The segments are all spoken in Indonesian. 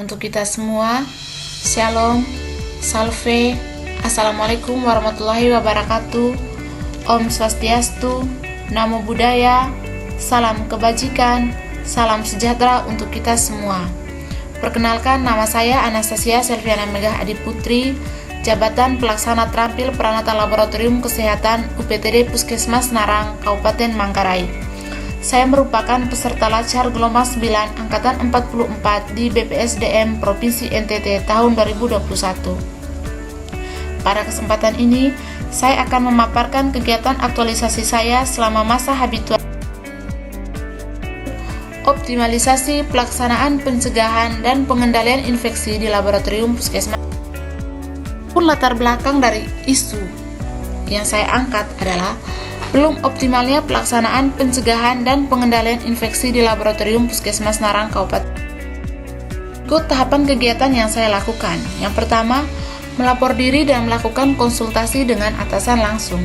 Untuk kita semua, Shalom, Salve, Assalamualaikum warahmatullahi wabarakatuh, Om Swastiastu, Namo Buddhaya, salam kebajikan, salam sejahtera untuk kita semua. Perkenalkan, nama saya Anastasia Selviana Megah Adiputri, Jabatan Pelaksana Terampil Peranata Laboratorium Kesehatan UPTD Puskesmas Narang, Kabupaten Manggarai. Saya merupakan peserta Lacar Gelombang 9 Angkatan 44 di BPSDM Provinsi NTT tahun 2021. Pada kesempatan ini, saya akan memaparkan kegiatan aktualisasi saya selama masa habitual optimalisasi pelaksanaan pencegahan dan pengendalian infeksi di laboratorium puskesmas. Latar belakang dari isu yang saya angkat adalah belum optimalnya pelaksanaan pencegahan dan pengendalian infeksi di laboratorium Puskesmas Narang Kabupaten. Ikut tahapan kegiatan yang saya lakukan. Yang pertama, melapor diri dan melakukan konsultasi dengan atasan langsung.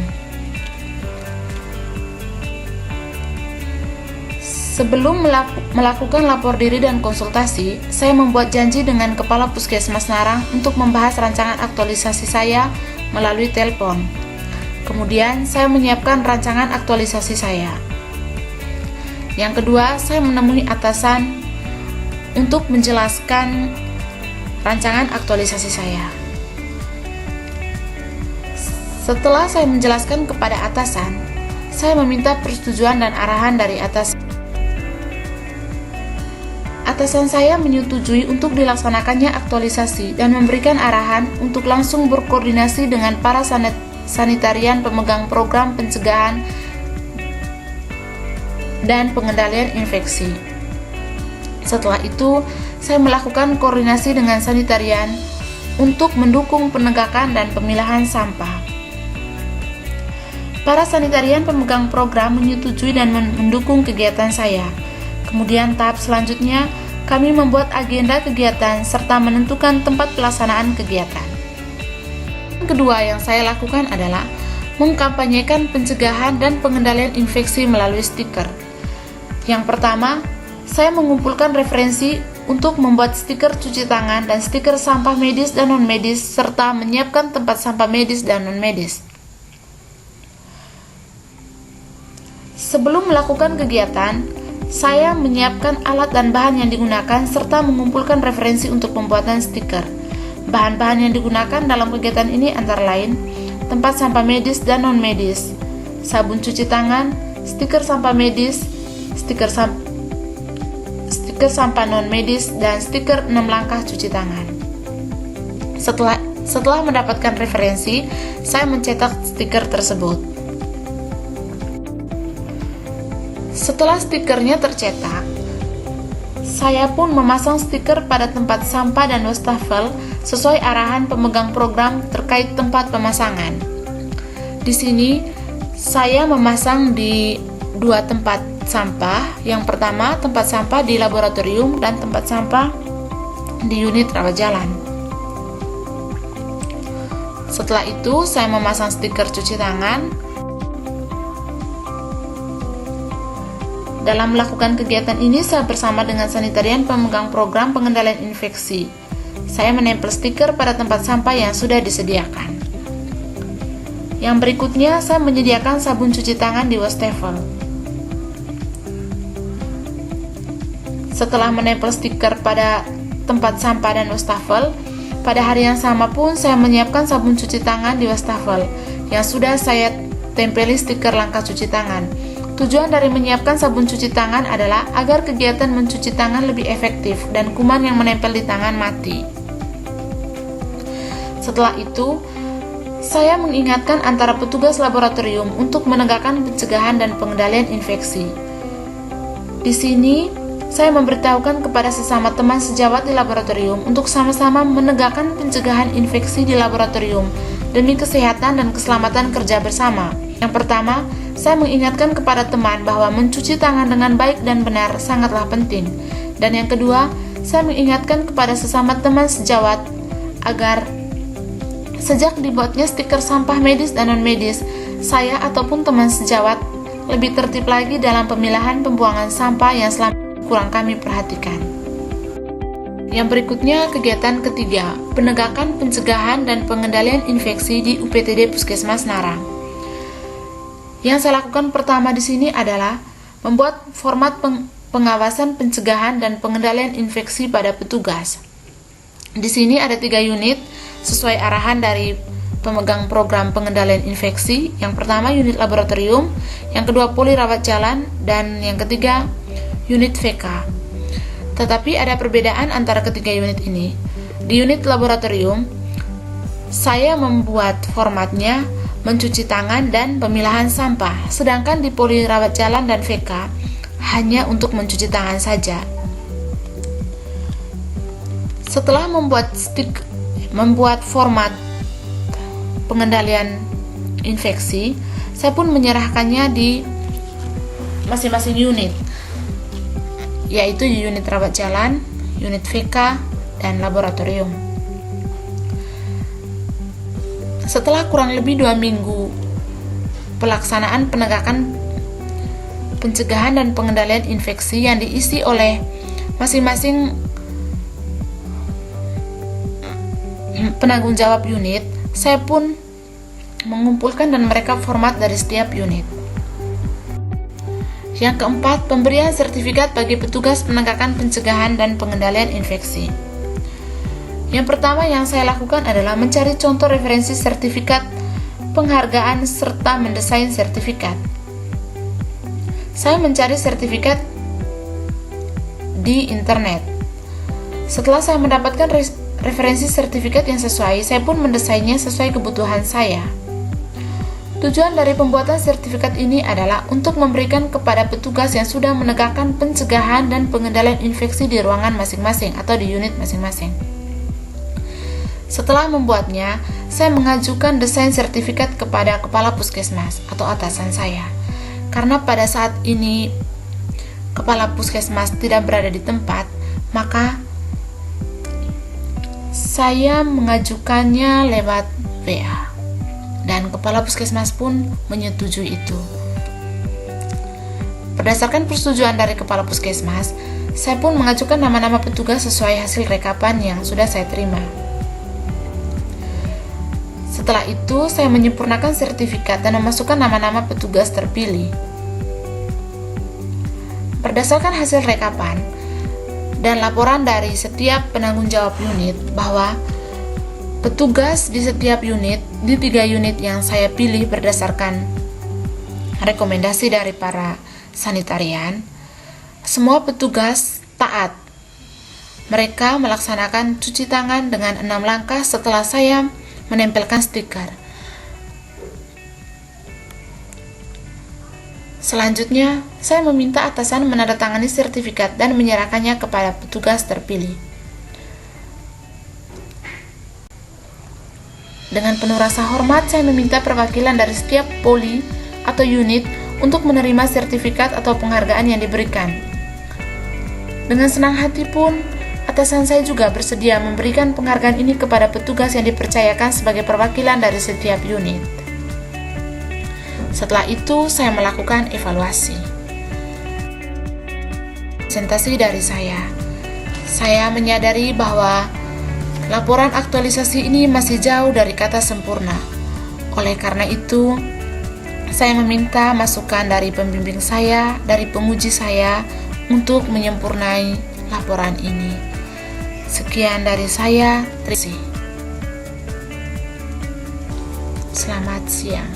Sebelum melakukan lapor diri dan konsultasi, saya membuat janji dengan Kepala Puskesmas Narang untuk membahas rancangan aktualisasi saya melalui telepon. Kemudian, saya menyiapkan rancangan aktualisasi saya. Yang kedua, saya menemui atasan untuk menjelaskan rancangan aktualisasi saya. Setelah saya menjelaskan kepada atasan, saya meminta persetujuan dan arahan dari atasan. Atasan saya menyetujui untuk dilaksanakannya aktualisasi dan memberikan arahan untuk langsung berkoordinasi dengan para sanitarian pemegang program pencegahan dan pengendalian infeksi. Setelah itu, saya melakukan koordinasi dengan sanitarian untuk mendukung penegakan dan pemilahan sampah. Para sanitarian pemegang program menyetujui dan mendukung kegiatan saya. Kemudian tahap selanjutnya, kami membuat agenda kegiatan serta menentukan tempat pelaksanaan kegiatan. Kedua yang saya lakukan adalah mengkampanyekan pencegahan dan pengendalian infeksi melalui stiker. Yang pertama, saya mengumpulkan referensi untuk membuat stiker cuci tangan dan stiker sampah medis dan non-medis serta menyiapkan tempat sampah medis dan non-medis. Sebelum melakukan kegiatan, saya menyiapkan alat dan bahan yang digunakan serta mengumpulkan referensi untuk pembuatan stiker. Bahan-bahan yang digunakan dalam kegiatan ini antara lain tempat sampah medis dan non-medis, sabun cuci tangan, stiker sampah medis, stiker sampah non-medis, dan stiker 6 langkah cuci tangan. Setelah mendapatkan referensi, saya mencetak stiker tersebut. Setelah stikernya tercetak, saya pun memasang stiker pada tempat sampah dan wastafel sesuai arahan pemegang program terkait tempat pemasangan. Di sini, saya memasang di 2 tempat sampah. Yang pertama, tempat sampah di laboratorium dan tempat sampah di unit rawat jalan. Setelah itu, saya memasang stiker cuci tangan. Dalam melakukan kegiatan ini, saya bersama dengan sanitarian pemegang program pengendalian infeksi. Saya menempel stiker pada tempat sampah yang sudah disediakan. Yang berikutnya, saya menyediakan sabun cuci tangan di wastafel. Setelah menempel stiker pada tempat sampah dan wastafel, pada hari yang sama pun saya menyiapkan sabun cuci tangan di wastafel yang sudah saya tempeli stiker langkah cuci tangan. Tujuan dari menyiapkan sabun cuci tangan adalah agar kegiatan mencuci tangan lebih efektif dan kuman yang menempel di tangan mati. Setelah itu, saya mengingatkan antara petugas laboratorium untuk menegakkan pencegahan dan pengendalian infeksi. Di sini, saya memberitahukan kepada sesama teman sejawat di laboratorium untuk sama-sama menegakkan pencegahan infeksi di laboratorium demi kesehatan dan keselamatan kerja bersama. Yang pertama, saya mengingatkan kepada teman bahwa mencuci tangan dengan baik dan benar sangatlah penting. Dan yang kedua, saya mengingatkan kepada sesama teman sejawat agar sejak dibuatnya stiker sampah medis dan non-medis, saya ataupun teman sejawat lebih tertib lagi dalam pemilahan pembuangan sampah yang selama kurang kami perhatikan. Yang berikutnya, kegiatan ketiga, penegakan pencegahan dan pengendalian infeksi di UPTD Puskesmas Narang. Yang saya lakukan pertama di sini adalah membuat format pengawasan pencegahan dan pengendalian infeksi pada petugas. Di sini ada 3 unit sesuai arahan dari pemegang program pengendalian infeksi. Yang pertama unit laboratorium, yang kedua poli rawat jalan, dan yang ketiga unit VK. Tetapi ada perbedaan antara ketiga unit ini. Di unit laboratorium, saya membuat formatnya mencuci tangan dan pemilahan sampah, sedangkan di poli rawat jalan dan VK hanya untuk mencuci tangan saja. Setelah membuat format pengendalian infeksi, saya pun menyerahkannya di masing-masing unit, yaitu unit rawat jalan, unit VK, dan laboratorium. Setelah kurang lebih 2 minggu pelaksanaan penegakan pencegahan dan pengendalian infeksi yang diisi oleh masing-masing penanggung jawab unit, saya pun mengumpulkan dan merekap format dari setiap unit. Yang keempat, pemberian sertifikat bagi petugas penegakan pencegahan dan pengendalian infeksi. Yang pertama yang saya lakukan adalah mencari contoh referensi sertifikat penghargaan serta mendesain sertifikat. Saya mencari sertifikat di internet. Setelah saya mendapatkan referensi sertifikat yang sesuai, saya pun mendesainnya sesuai kebutuhan saya. Tujuan dari pembuatan sertifikat ini adalah untuk memberikan kepada petugas yang sudah menegakkan pencegahan dan pengendalian infeksi di ruangan masing-masing atau di unit masing-masing. Setelah membuatnya, saya mengajukan desain sertifikat kepada kepala puskesmas atau atasan saya. Karena pada saat ini kepala puskesmas tidak berada di tempat, maka saya mengajukannya lewat WA. Dan kepala puskesmas pun menyetujui itu. Berdasarkan persetujuan dari kepala puskesmas, saya pun mengajukan nama-nama petugas sesuai hasil rekapan yang sudah saya terima. Setelah itu, saya menyempurnakan sertifikat dan memasukkan nama-nama petugas terpilih. Berdasarkan hasil rekapan dan laporan dari setiap penanggung jawab unit bahwa petugas di setiap unit, di 3 unit yang saya pilih berdasarkan rekomendasi dari para sanitarian, semua petugas taat. Mereka melaksanakan cuci tangan dengan 6 langkah setelah saya menempelkan stiker. Selanjutnya, saya meminta atasan menandatangani sertifikat dan menyerahkannya kepada petugas terpilih. Dengan penuh rasa hormat, saya meminta perwakilan dari setiap poli atau unit untuk menerima sertifikat atau penghargaan yang diberikan. Dengan senang hati pun, atasan saya juga bersedia memberikan penghargaan ini kepada petugas yang dipercayakan sebagai perwakilan dari setiap unit. Setelah itu, saya melakukan evaluasi. Presentasi dari saya menyadari bahwa laporan aktualisasi ini masih jauh dari kata sempurna. Oleh karena itu, saya meminta masukan dari pembimbing saya, dari penguji saya, untuk menyempurnai laporan ini. Sekian dari saya, terima kasih. Selamat siang.